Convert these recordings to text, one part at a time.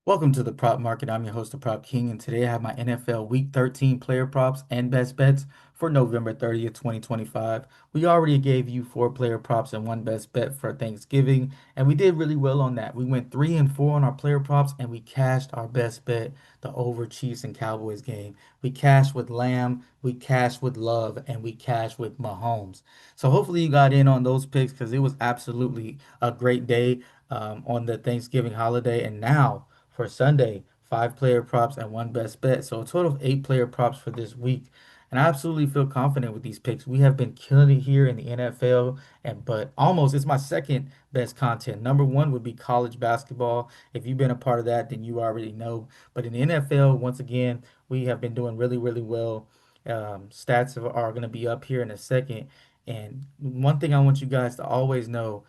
Welcome to the Prop Market. I'm your host, the Prop King, and today I have my NFL Week 13 player props and best bets for November 30th, 2025. We already gave you four player props and one best bet for Thanksgiving, and we did really well on that. We went 3-4 on our player props, and we cashed our best bet, the over Chiefs and Cowboys game. We cashed with Lamb, we cashed with Love, and we cashed with Mahomes. So hopefully you got in on those picks because it was absolutely a great day on the Thanksgiving holiday. And now, for Sunday, five player props and one best bet. So a total of eight player props for this week. And I absolutely feel confident with these picks. We have been killing it here in the NFL, and but almost it's my second best content. Number one would be college basketball. If you've been a part of that, then you already know. But in the NFL, once again, we have been doing really, really well. Stats are going to be up here in a second. And one thing I want you guys to always know,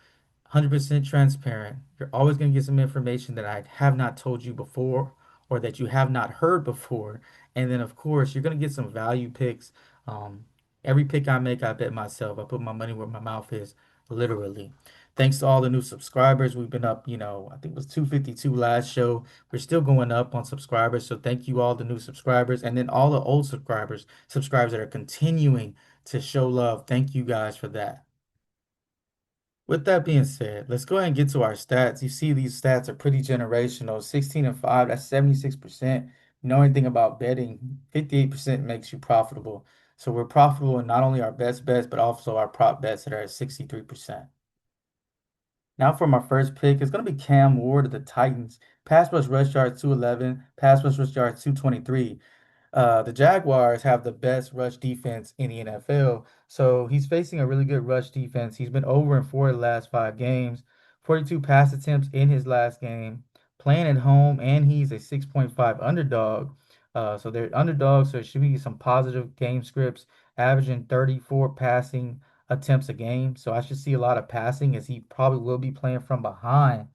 100% transparent. You're always going to get some information that I have not told you before or that you have not heard before. And then, of course, you're going to get some value picks. Um, every pick I make, I bet myself. I put my money where my mouth is, literally. Thanks to all the new subscribers. We've been up, I think it was 252 last show. We're still going up on subscribers. So thank you all the new subscribers. And then all the old subscribers that are continuing to show love. Thank you guys for that. With that being said, let's go ahead and get to our stats. You see these stats are pretty generational. 16 and 5, that's 76%. You know anything about betting, 58% makes you profitable. So we're profitable in not only our best bets, but also our prop bets that are at 63%. Now for my first pick, it's going to be Cam Ward of the Titans. Pass rush yards 211, pass rush yards 223. The Jaguars have the best rush defense in the NFL. So he's facing a really good rush defense. He's been over in four of the last five games, 42 pass attempts in his last game, playing at home, and he's a 6.5 underdog. So they're underdogs, so it should be some positive game scripts, averaging 34 passing attempts a game. So I should see a lot of passing as he probably will be playing from behind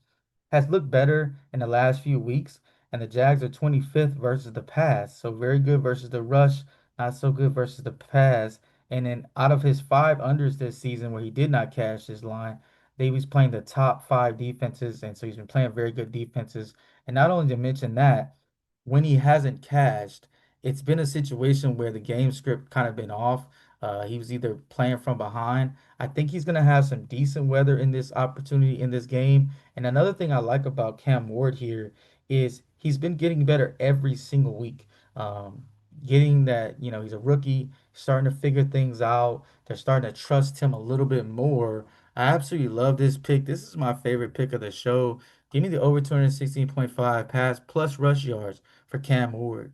has looked better in the last few weeks, and the Jags are 25th versus the pass. So very good versus the rush, not so good versus the pass. And then out of his five unders this season where he did not cash his line, they was playing the top five defenses, and so he's been playing very good defenses. And not only to mention that, when he hasn't cashed, it's been a situation where the game script kind of been off. He was either playing from behind. I think he's going to have some decent weather in this opportunity in this game. And another thing I like about Cam Ward here is he's been getting better every single week. Getting that, he's a rookie, starting to figure things out. They're starting to trust him a little bit more. I absolutely love this pick. This is my favorite pick of the show. Give me the over 216.5 pass plus rush yards for Cam Ward.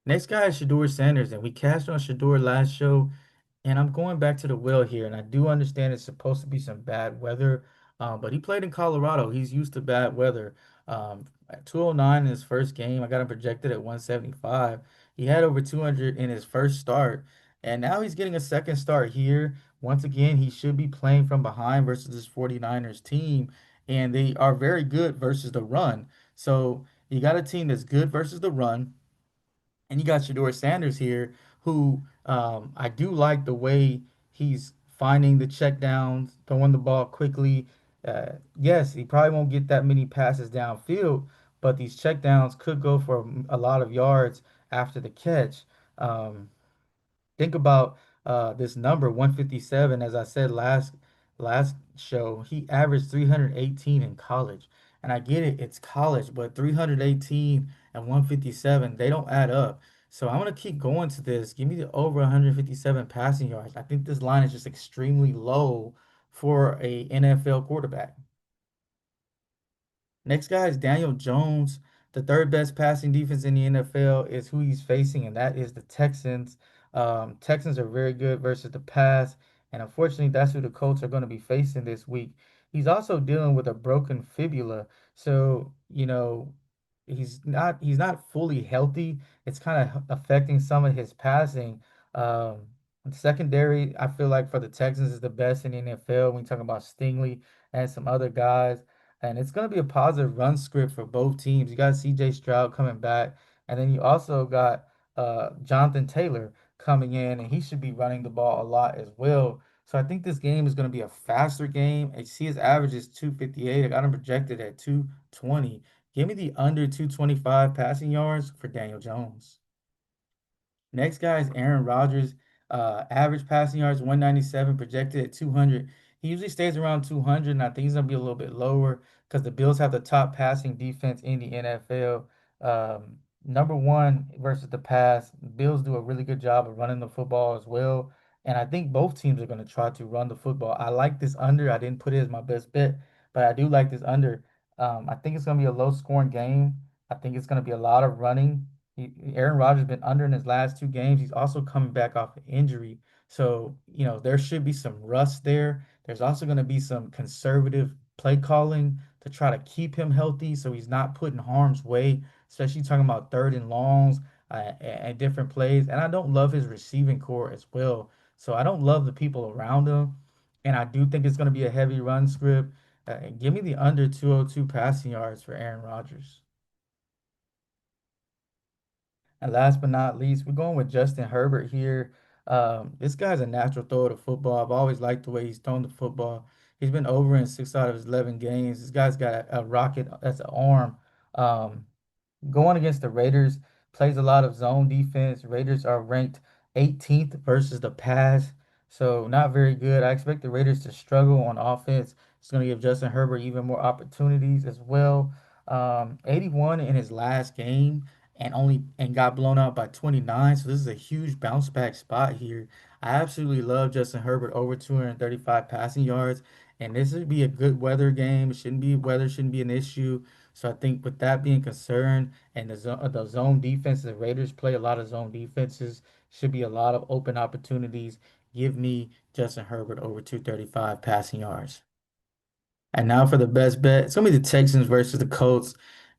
Next guy is Shedeur Sanders, and we cashed on Shedeur last show. And I'm going back to the well here, and I do understand it's supposed to be some bad weather, but he played in Colorado. He's used to bad weather. At 209 in his first game, I got him projected at 175. He had over 200 in his first start, and now he's getting a second start here. Once again, he should be playing from behind versus this 49ers team, and they are very good versus the run. So you got a team that's good versus the run. And you got Shedeur Sanders here, who I do like the way he's finding the check downs, throwing the ball quickly. Yes, he probably won't get that many passes downfield, but these check downs could go for a lot of yards after the catch. Um, Think about this number 157. As I said last show, he averaged 318 in college. And I get it, it's college, but 318 and 157, they don't add up. So I'm gonna keep going to this. Give me the over 157 passing yards. I think this line is just extremely low for a NFL quarterback. Next guy is Daniel Jones. The third best passing defense in the NFL is who he's facing, and that is the Texans. Texans are very good versus the pass, and unfortunately, that's who the Colts are going to be facing this week. He's also dealing with a broken fibula, so he's not fully healthy. It's kind of affecting some of his passing. Um, Secondary, I feel like for the Texans is the best in the NFL. When you talk about Stingley and some other guys. And it's going to be a positive run script for both teams. You got CJ Stroud coming back, and then you also got Jonathan Taylor coming in, and he should be running the ball a lot as well. So I think this game is going to be a faster game. I see his average is 258. I got him projected at 220. Give me the under 225 passing yards for Daniel Jones. Next guy is Aaron Rodgers. Average passing yards 197, projected at 200. He usually stays around 200, and I think he's gonna be a little bit lower because the Bills have the top passing defense in the NFL. Number one versus the pass. Bills do a really good job of running the football as well, and I think both teams are gonna try to run the football. I like this under. I didn't put it as my best bet, but I do like this under. I think it's gonna be a low scoring game. I think it's gonna be a lot of running. Aaron Rodgers has been under in his last two games. He's also coming back off an injury. So, there should be some rust there. There's also going to be some conservative play calling to try to keep him healthy so he's not put in harm's way, especially talking about third and longs and different plays. And I don't love his receiving core as well. So I don't love the people around him. And I do think it's going to be a heavy run script. Give me the under 202 passing yards for Aaron Rodgers. And last but not least, we're going with Justin Herbert here. This guy's a natural thrower to football. I've always liked the way he's thrown the football. He's been over in 6 out of his 11 games. This guy's got a rocket that's an arm. Um, Going against the Raiders, plays a lot of zone defense. Raiders are ranked 18th versus the pass, so not very good. I expect the Raiders to struggle on offense. It's going to give Justin Herbert even more opportunities as well. 81 in his last game and got blown out by 29. So this is a huge bounce back spot here. I absolutely love Justin Herbert over 235 passing yards, and this would be a good weather game. Weather shouldn't be an issue. So I think with that being concerned and the zone defense, the Raiders play a lot of zone defenses, should be a lot of open opportunities. Give me Justin Herbert over 235 passing yards. And now for the best bet, it's gonna be the Texans versus the Colts.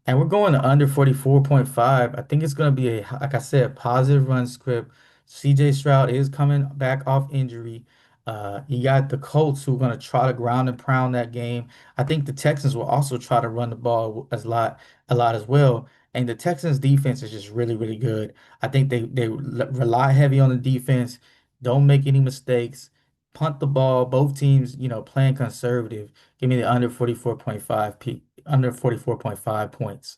And we're going to under 44.5. I think it's gonna be like I said, a positive run script. CJ Stroud is coming back off injury. You got the Colts who are gonna try to ground and pound that game. I think the Texans will also try to run the ball a lot as well. And the Texans defense is just really, really good. I think they rely heavy on the defense, don't make any mistakes, punt the ball. Both teams, playing conservative. Give me the under 44.5 points.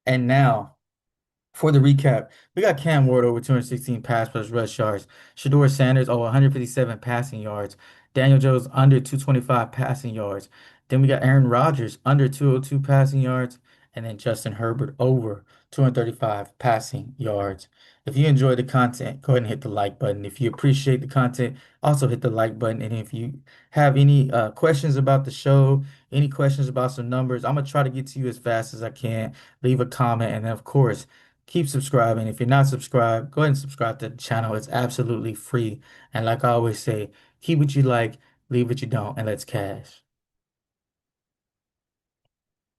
And now for the recap, we got Cam Ward over 216 pass plus rush yards. Shedeur Sanders over 157 passing yards. Daniel Jones under 225 passing yards. Then we got Aaron Rodgers under 202 passing yards. And then Justin Herbert over 235 passing yards. If you enjoyed the content, go ahead and hit the like button. If you appreciate the content, also hit the like button. And if you have any questions about the show, any questions about some numbers, I'm going to try to get to you as fast as I can. Leave a comment. And then, of course, keep subscribing. If you're not subscribed, go ahead and subscribe to the channel. It's absolutely free. And like I always say, keep what you like, leave what you don't, and let's cash.